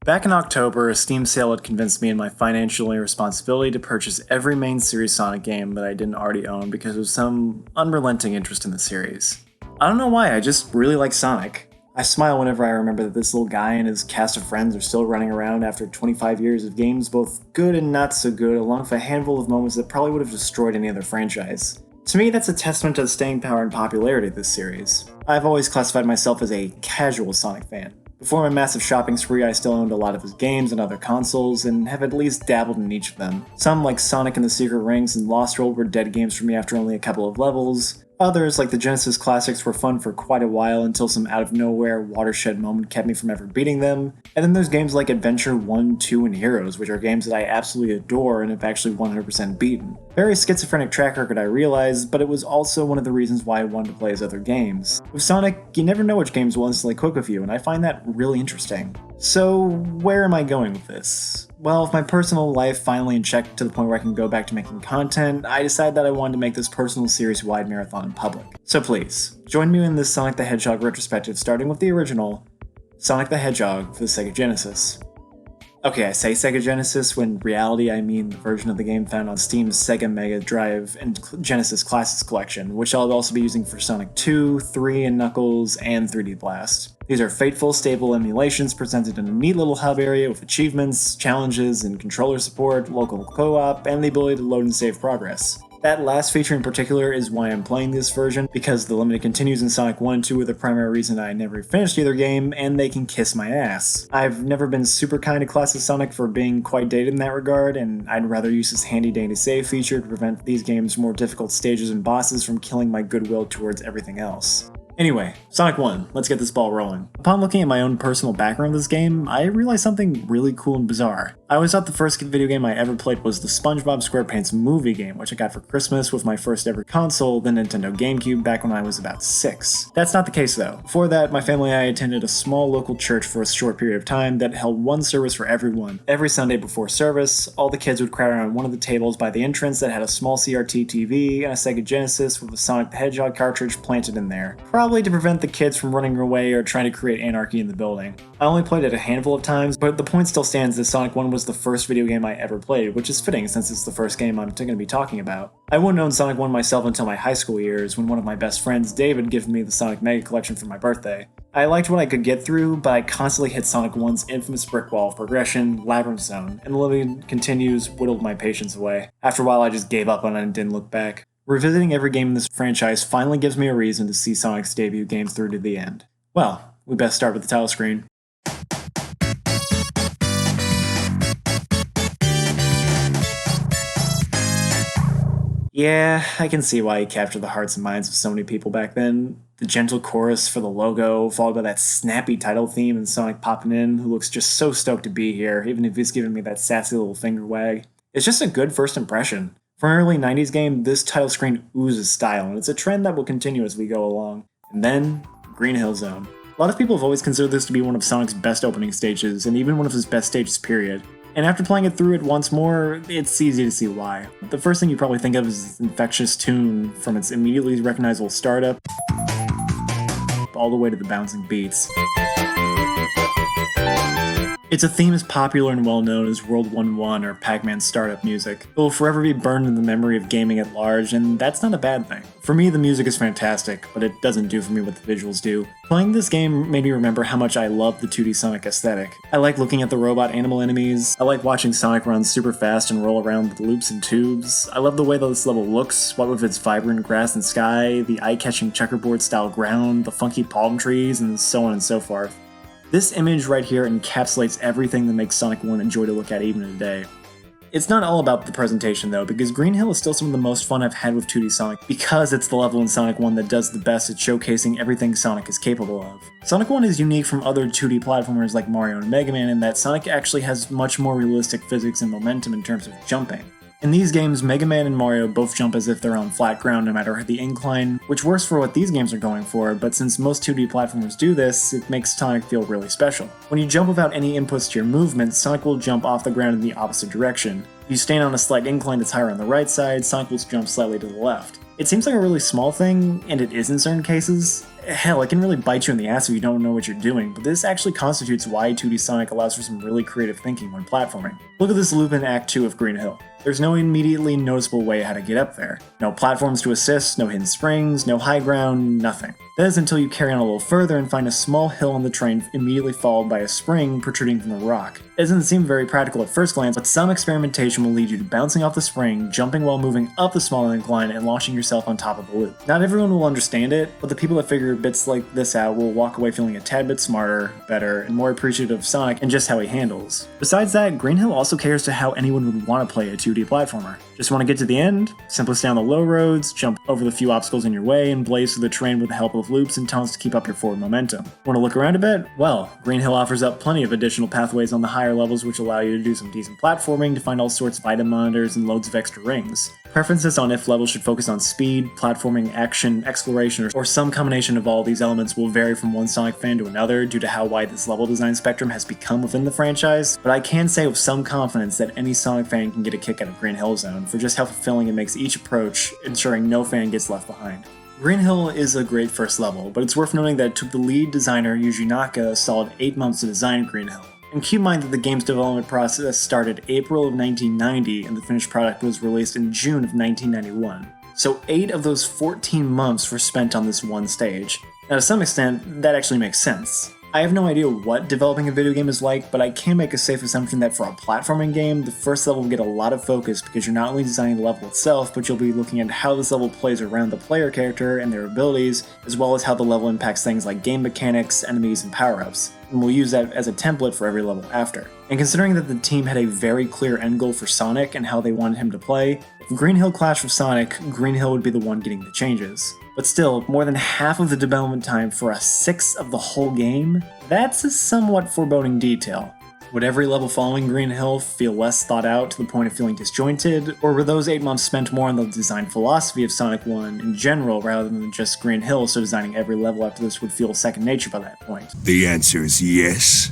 Back in October, a Steam sale had convinced me in my financial irresponsibility to purchase every main series Sonic game that I didn't already own because of some unrelenting interest in the series. I don't know why, I just really like Sonic. I smile whenever I remember that this little guy and his cast of friends are still running around after 25 years of games both good and not so good, along with a handful of moments that probably would have destroyed any other franchise. To me, that's a testament to the staying power and popularity of this series. I've always classified myself as a casual Sonic fan. Before my massive shopping spree, I still owned a lot of his games and other consoles, and have at least dabbled in each of them. Some, like Sonic and the Secret Rings and Lost World, were dead games for me after only a couple of levels. Others, like the Genesis classics, were fun for quite a while until some out-of-nowhere watershed moment kept me from ever beating them. And then there's games like Adventure 1, 2, and Heroes, which are games that I absolutely adore and have actually 100% beaten. Very schizophrenic track record, I realize, but it was also one of the reasons why I wanted to play his other games. With Sonic, you never know which games will instantly click with you, and I find that really interesting. So, where am I going with this? Well, with my personal life finally in check to the point where I can go back to making content, I decided that I wanted to make this personal series-wide marathon in public. So please, join me in this Sonic the Hedgehog retrospective starting with the original, Sonic the Hedgehog for the Sega Genesis. Okay, I say Sega Genesis when in reality I mean the version of the game found on Steam's Sega Mega Drive and Genesis Classics collection, which I'll also be using for Sonic 2, 3, and Knuckles, and 3D Blast. These are faithful, stable emulations presented in a neat little hub area with achievements, challenges, and controller support, local co-op, and the ability to load and save progress. That last feature in particular is why I'm playing this version, because the limited continues in Sonic 1 and 2 are the primary reason I never finished either game, and they can kiss my ass. I've never been super kind to classic Sonic for being quite dated in that regard, and I'd rather use this handy dandy save feature to prevent these games' more difficult stages and bosses from killing my goodwill towards everything else. Anyway, Sonic 1, let's get this ball rolling. Upon looking at my own personal background of this game, I realized something really cool and bizarre. I always thought the first video game I ever played was the SpongeBob SquarePants movie game, which I got for Christmas with my first ever console, the Nintendo GameCube, back when I was about 6. That's not the case though. Before that, my family and I attended a small local church for a short period of time that held one service for everyone. Every Sunday before service, all the kids would crowd around one of the tables by the entrance that had a small CRT TV and a Sega Genesis with a Sonic the Hedgehog cartridge planted in there. Probably to prevent the kids from running away or trying to create anarchy in the building. I only played it a handful of times, but the point still stands that Sonic 1 was the first video game I ever played, which is fitting since it's the first game I'm going to be talking about. I wouldn't own Sonic 1 myself until my high school years, when one of my best friends, David, gave me the Sonic Mega Collection for my birthday. I liked what I could get through, but I constantly hit Sonic 1's infamous brick wall of progression, Labyrinth Zone, and the living continues whittled my patience away. After a while I just gave up on it and didn't look back. Revisiting every game in this franchise finally gives me a reason to see Sonic's debut game through to the end. Well, we best start with the title screen. Yeah, I can see why he captured the hearts and minds of so many people back then. The gentle chorus for the logo, followed by that snappy title theme and Sonic popping in, who looks just so stoked to be here, even if he's giving me that sassy little finger wag. It's just a good first impression. For an early 90s game, this title screen oozes style, and it's a trend that will continue as we go along. And then, Green Hill Zone. A lot of people have always considered this to be one of Sonic's best opening stages, and even one of his best stages period. And after playing it through it once more, it's easy to see why. The first thing you probably think of is its infectious tune, from its immediately recognizable startup, all the way to the bouncing beats. It's a theme as popular and well known as World 1-1 or Pac-Man startup music. It will forever be burned in the memory of gaming at large, and that's not a bad thing. For me, the music is fantastic, but it doesn't do for me what the visuals do. Playing this game made me remember how much I love the 2D Sonic aesthetic. I like looking at the robot animal enemies, I like watching Sonic run super fast and roll around with loops and tubes, I love the way that this level looks, what with its vibrant grass and sky, the eye-catching checkerboard-style ground, the funky palm trees, and so on and so forth. This image right here encapsulates everything that makes Sonic 1 a joy to look at even today. It's not all about the presentation though, because Green Hill is still some of the most fun I've had with 2D Sonic, because it's the level in Sonic 1 that does the best at showcasing everything Sonic is capable of. Sonic 1 is unique from other 2D platformers like Mario and Mega Man in that Sonic actually has much more realistic physics and momentum in terms of jumping. In these games, Mega Man and Mario both jump as if they're on flat ground no matter the incline, which works for what these games are going for, but since most 2D platformers do this, it makes Sonic feel really special. When you jump without any inputs to your movement, Sonic will jump off the ground in the opposite direction. If you stand on a slight incline that's higher on the right side, Sonic will jump slightly to the left. It seems like a really small thing, and it is in certain cases. Hell, it can really bite you in the ass if you don't know what you're doing, but this actually constitutes why 2D Sonic allows for some really creative thinking when platforming. Look at this loop in Act 2 of Green Hill. There's no immediately noticeable way how to get up there. No platforms to assist, no hidden springs, no high ground, nothing. That is until you carry on a little further and find a small hill on the train immediately followed by a spring protruding from the rock. It doesn't seem very practical at first glance, but some experimentation will lead you to bouncing off the spring, jumping while moving up the small incline, and launching yourself on top of the loop. Not everyone will understand it, but the people that figure bits like this out will walk away feeling a tad bit smarter, better, and more appreciative of Sonic and just how he handles. Besides that, Green Hill also caters to how anyone would want to play a 2D platformer. Just want to get to the end? Simply stay on the low roads, jump over the few obstacles in your way, and blaze through the terrain with the help of loops and tunnels to keep up your forward momentum. Want to look around a bit? Well, Green Hill offers up plenty of additional pathways on the higher levels which allow you to do some decent platforming to find all sorts of item monitors and loads of extra rings. Preferences on if levels should focus on speed, platforming, action, exploration, or some combination of all these elements will vary from one Sonic fan to another due to how wide this level design spectrum has become within the franchise, but I can say with some confidence that any Sonic fan can get a kick out of Green Hill Zone for just how fulfilling it makes each approach, ensuring no fan gets left behind. Green Hill is a great first level, but it's worth noting that it took the lead designer Yuji Naka a solid 8 months to design Green Hill. And keep in mind that the game's development process started April of 1990 and the finished product was released in June of 1991. So 8 of those 14 months were spent on this one stage. Now to some extent, that actually makes sense. I have no idea what developing a video game is like, but I can make a safe assumption that for a platforming game, the first level will get a lot of focus because you're not only designing the level itself, but you'll be looking at how this level plays around the player character and their abilities, as well as how the level impacts things like game mechanics, enemies, and power-ups. And we'll use that as a template for every level after. And considering that the team had a very clear end goal for Sonic and how they wanted him to play, if Green Hill clashed with Sonic, Green Hill would be the one getting the changes. But still, more than half of the development time for a sixth of the whole game? That's a somewhat foreboding detail. Would every level following Green Hill feel less thought out to the point of feeling disjointed, or were those 8 months spent more on the design philosophy of Sonic 1 in general rather than just Green Hill, so designing every level after this would feel second nature by that point? The answer is yes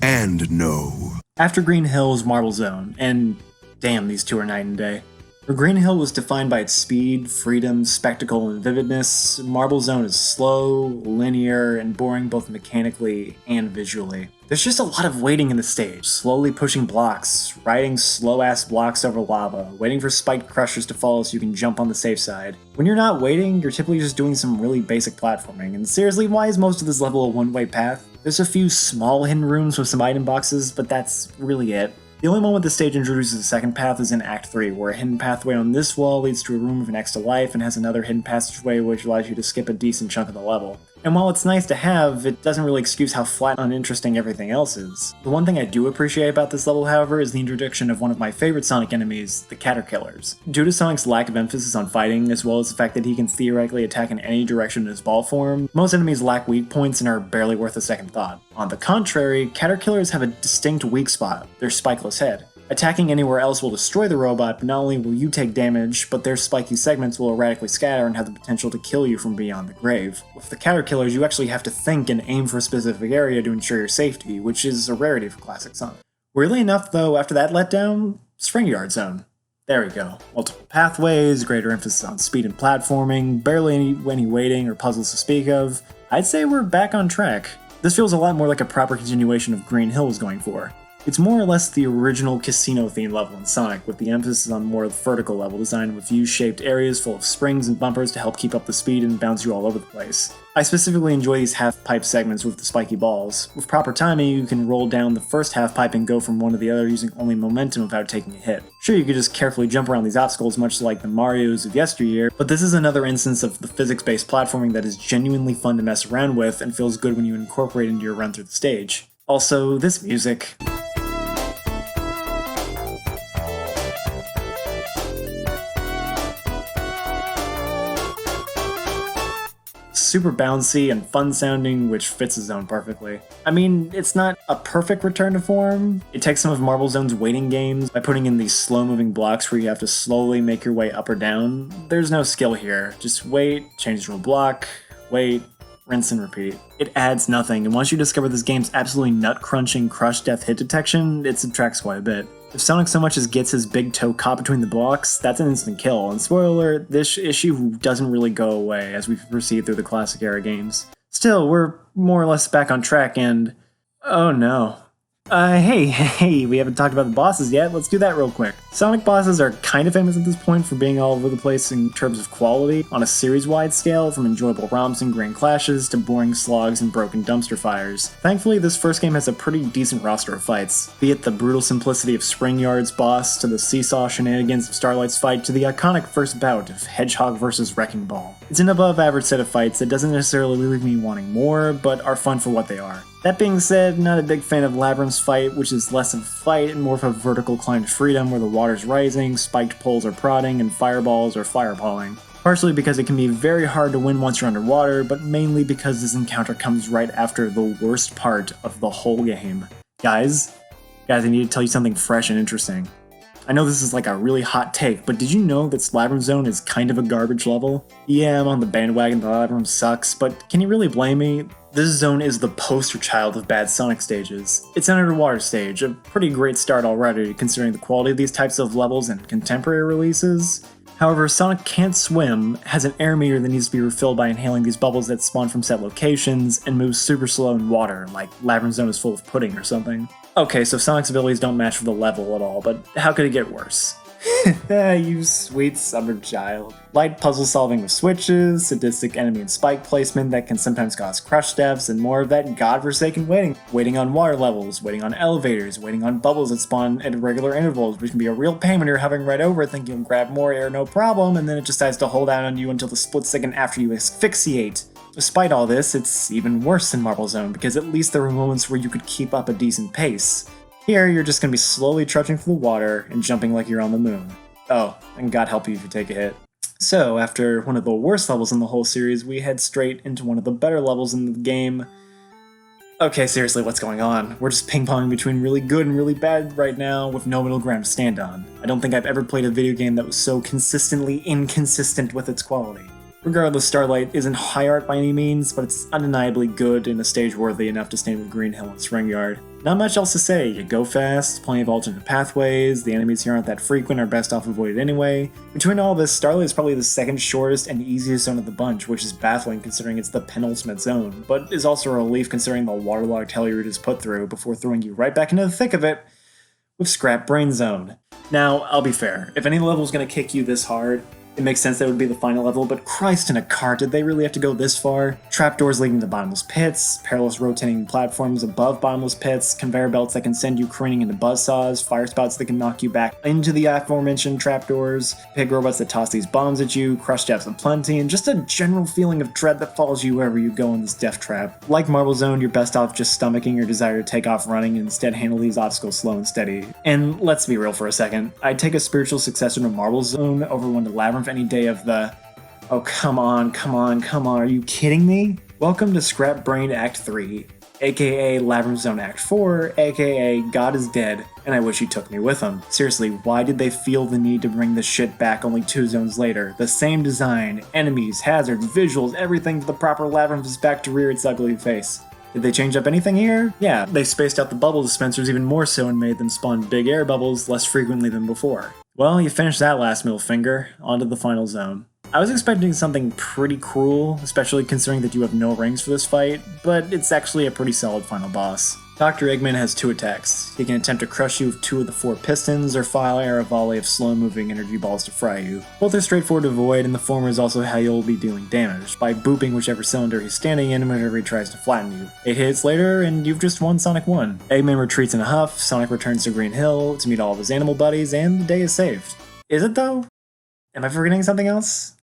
and no. After Green Hill is Marble Zone, and damn, these two are night and day. Where Green Hill was defined by its speed, freedom, spectacle, and vividness, Marble Zone is slow, linear, and boring both mechanically and visually. There's just a lot of waiting in the stage, slowly pushing blocks, riding slow-ass blocks over lava, waiting for spiked crushers to fall so you can jump on the safe side. When you're not waiting, you're typically just doing some really basic platforming, and seriously, why is most of this level a one-way path? There's a few small hidden rooms with some item boxes, but that's really it. The only moment the stage introduces a second path is in Act 3, where a hidden pathway on this wall leads to a room with an extra life and has another hidden passageway which allows you to skip a decent chunk of the level. And while it's nice to have, it doesn't really excuse how flat and uninteresting everything else is. The one thing I do appreciate about this level, however, is the introduction of one of my favorite Sonic enemies, the Caterkillers. Due to Sonic's lack of emphasis on fighting, as well as the fact that he can theoretically attack in any direction in his ball form, most enemies lack weak points and are barely worth a second thought. On the contrary, Caterkillers have a distinct weak spot, their spikeless head. Attacking anywhere else will destroy the robot, but not only will you take damage, but their spiky segments will erratically scatter and have the potential to kill you from beyond the grave. With the Caterkillers, you actually have to think and aim for a specific area to ensure your safety, which is a rarity for classic Sonic. Weirdly enough though, after that letdown, Spring Yard Zone. There we go. Multiple pathways, greater emphasis on speed and platforming, barely any waiting or puzzles to speak of. I'd say we're back on track. This feels a lot more like a proper continuation of Green Hill was going for. It's more or less the original casino-themed level in Sonic, with the emphasis on more vertical level design with U-shaped areas full of springs and bumpers to help keep up the speed and bounce you all over the place. I specifically enjoy these half-pipe segments with the spiky balls. With proper timing, you can roll down the first half-pipe and go from one to the other using only momentum without taking a hit. Sure, you could just carefully jump around these obstacles much like the Marios of yesteryear, but this is another instance of the physics-based platforming that is genuinely fun to mess around with and feels good when you incorporate into your run through the stage. Also, this music. Super bouncy and fun sounding, which fits the zone perfectly. I mean, it's not a perfect return to form. It takes some of Marble Zone's waiting games by putting in these slow moving blocks where you have to slowly make your way up or down. There's no skill here. Just wait, change to a block, wait, rinse and repeat. It adds nothing, and once you discover this game's absolutely nut-crunching crush death hit detection, it subtracts quite a bit. If Sonic so much as gets his big toe caught between the blocks, that's an instant kill, and spoiler alert, this issue doesn't really go away as we proceed through the classic era games. Still, we're more or less back on track and... oh no. Hey, we haven't talked about the bosses yet, let's do that real quick. Sonic bosses are kind of famous at this point for being all over the place in terms of quality, on a series-wide scale, from enjoyable romps and grand clashes to boring slogs and broken dumpster fires. Thankfully, this first game has a pretty decent roster of fights, be it the brutal simplicity of Springyard's boss, to the seesaw shenanigans of Starlight's fight, to the iconic first bout of Hedgehog vs. Wrecking Ball. It's an above-average set of fights that doesn't necessarily leave me wanting more, but are fun for what they are. That being said, not a big fan of Labyrinth's fight, which is less of a fight and more of a vertical climb to freedom where the water's rising, spiked poles are prodding, and fireballs are fireballing. Partially because it can be very hard to win once you're underwater, but mainly because this encounter comes right after the worst part of the whole game. Guys, I need to tell you something fresh and interesting. I know this is like a really hot take, but did you know that Labyrinth Zone is kind of a garbage level? Yeah, I'm on the bandwagon that Labyrinth sucks, but can you really blame me? This zone is the poster child of bad Sonic stages. It's an underwater stage, a pretty great start already considering the quality of these types of levels and contemporary releases. However, Sonic can't swim, has an air meter that needs to be refilled by inhaling these bubbles that spawn from set locations, and moves super slow in water, like Labyrinth Zone is full of pudding or something. Okay, so Sonic's abilities don't match with the level at all, but how could it get worse? You sweet summer child. Light puzzle solving with switches, sadistic enemy and spike placement that can sometimes cause crush deaths, and more of that godforsaken waiting. Waiting on water levels, waiting on elevators, waiting on bubbles that spawn at regular intervals, which can be a real pain when you're hovering right over it thinking you'll grab more air no problem, and then it decides to hold out on you until the split second after you asphyxiate. Despite all this, it's even worse than Marble Zone, because at least there were moments where you could keep up a decent pace. Here, you're just going to be slowly trudging through the water and jumping like you're on the moon. Oh, and God help you if you take a hit. So, after one of the worst levels in the whole series, we head straight into one of the better levels in the game. Okay, seriously, what's going on? We're just ping-ponging between really good and really bad right now with no middle ground to stand on. I don't think I've ever played a video game that was so consistently inconsistent with its quality. Regardless, Starlight isn't high art by any means, but it's undeniably good and a stage worthy enough to stand with Green Hill and Springyard. Not much else to say, you go fast, plenty of alternate pathways, the enemies here aren't that frequent, are best off avoided anyway. Between all this, Starlight is probably the second shortest and easiest zone of the bunch, which is baffling considering it's the penultimate zone, but is also a relief considering the waterlogged hell you're just put through before throwing you right back into the thick of it with Scrap Brain Zone. Now, I'll be fair, if any level is going to kick you this hard, it makes sense that it would be the final level, but Christ in a cart, did they really have to go this far? Trapdoors leading to bottomless pits, perilous rotating platforms above bottomless pits, conveyor belts that can send you careening into buzzsaws, fire spouts that can knock you back into the aforementioned trapdoors, pig robots that toss these bombs at you, crush deaths aplenty, and just a general feeling of dread that follows you wherever you go in this death trap. Like Marble Zone, you're best off just stomaching your desire to take off running and instead handle these obstacles slow and steady. And let's be real for a second, I'd take a spiritual successor to Marble Zone over one to Labyrinth any day of the... oh, come on, are you kidding me? Welcome to Scrap Brain Act 3, aka Labyrinth Zone Act 4, aka God is Dead, and I wish he took me with him. Seriously, why did they feel the need to bring this shit back only 2 zones later? The same design, enemies, hazards, visuals, everything, the proper Labyrinth is back to rear its ugly face. Did they change up anything here? Yeah, they spaced out the bubble dispensers even more so and made them spawn big air bubbles less frequently than before. Well, you finished that last middle finger, onto the final zone. I was expecting something pretty cruel, especially considering that you have no rings for this fight, but it's actually a pretty solid final boss. Dr. Eggman has 2 attacks. He can attempt to crush you with 2 of the 4 pistons, or fire a volley of slow-moving energy balls to fry you. Both are straightforward to avoid, and the former is also how you'll be dealing damage, by booping whichever cylinder he's standing in whenever he tries to flatten you. 8 hits later, and you've just won Sonic 1. Eggman retreats in a huff, Sonic returns to Green Hill to meet all of his animal buddies, and the day is saved. Is it though? Am I forgetting something else?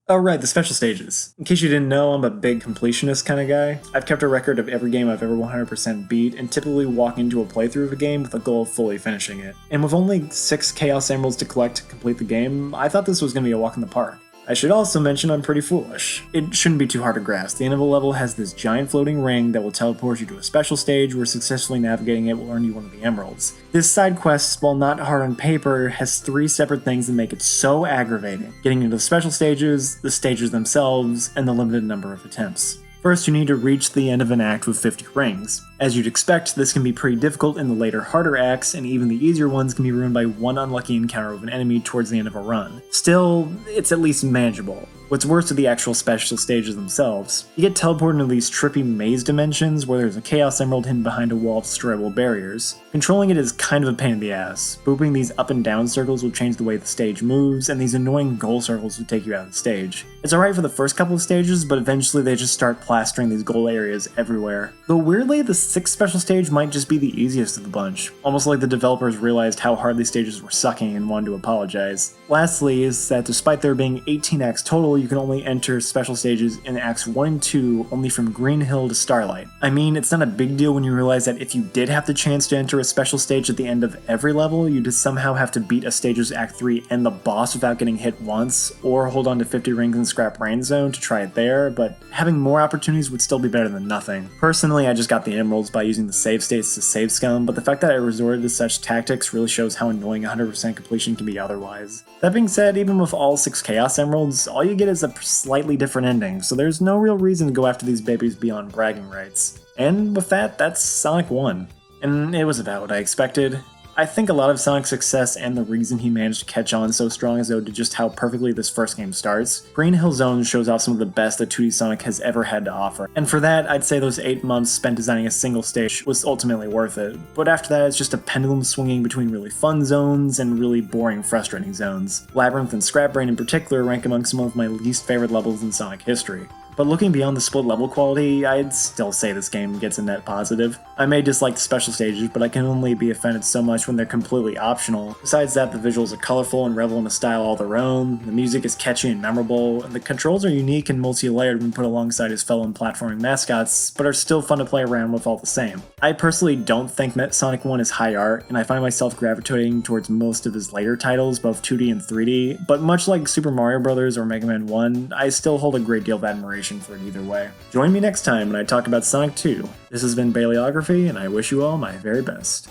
Oh right, the special stages. In case you didn't know, I'm a big completionist kind of guy. I've kept a record of every game I've ever 100% beat, and typically walk into a playthrough of a game with the goal of fully finishing it. And with only 6 Chaos Emeralds to collect to complete the game, I thought this was going to be a walk in the park. I should also mention I'm pretty foolish. It shouldn't be too hard to grasp. The end of a level has this giant floating ring that will teleport you to a special stage where successfully navigating it will earn you one of the emeralds. This side quest, while not hard on paper, has 3 separate things that make it so aggravating. Getting into the special stages, the stages themselves, and the limited number of attempts. First, you need to reach the end of an act with 50 rings. As you'd expect, this can be pretty difficult in the later, harder acts, and even the easier ones can be ruined by one unlucky encounter with an enemy towards the end of a run. Still, it's at least manageable. What's worse are the actual special stages themselves. You get teleported into these trippy maze dimensions where there's a Chaos Emerald hidden behind a wall of destroyable barriers. Controlling it is kind of a pain in the ass. Booping these up and down circles will change the way the stage moves, and these annoying goal circles will take you out of the stage. It's alright for the first couple of stages, but eventually they just start plastering these goal areas everywhere. Though weirdly, the 6th special stage might just be the easiest of the bunch, almost like the developers realized how hard these stages were sucking and wanted to apologize. Lastly is that despite there being 18 acts total, you can only enter special stages in acts 1 and 2 only from Green Hill to Starlight. I mean, it's not a big deal when you realize that if you did have the chance to enter a special stage at the end of every level, you'd somehow have to beat a stage's act 3 and the boss without getting hit once, or hold on to 50 rings and scrap Rain Zone to try it there, but having more opportunities would still be better than nothing. Personally, I just got the emeralds by using the save states to save scum, but the fact that I resorted to such tactics really shows how annoying 100% completion can be otherwise. That being said, even with all 6 Chaos Emeralds, all you get is a slightly different ending, so there's no real reason to go after these babies beyond bragging rights. And with that, that's Sonic 1. And it was about what I expected. I think a lot of Sonic's success and the reason he managed to catch on so strong is owed to just how perfectly this first game starts. Green Hill Zone shows off some of the best that 2D Sonic has ever had to offer, and for that, I'd say those 8 months spent designing a single stage was ultimately worth it. But after that, it's just a pendulum swinging between really fun zones and really boring, frustrating zones. Labyrinth and Scrap Brain in particular rank among some of my least favorite levels in Sonic history. But looking beyond the split level quality, I'd still say this game gets a net positive. I may dislike the special stages, but I can only be offended so much when they're completely optional. Besides that, the visuals are colorful and revel in a style all their own, the music is catchy and memorable, and the controls are unique and multi-layered when put alongside his fellow platforming mascots, but are still fun to play around with all the same. I personally don't think Sonic 1 is high art, and I find myself gravitating towards most of his later titles, both 2D and 3D, but much like Super Mario Bros. Or Mega Man 1, I still hold a great deal of admiration for it either way. Join me next time when I talk about Sonic 2. This has been Baleography, and I wish you all my very best.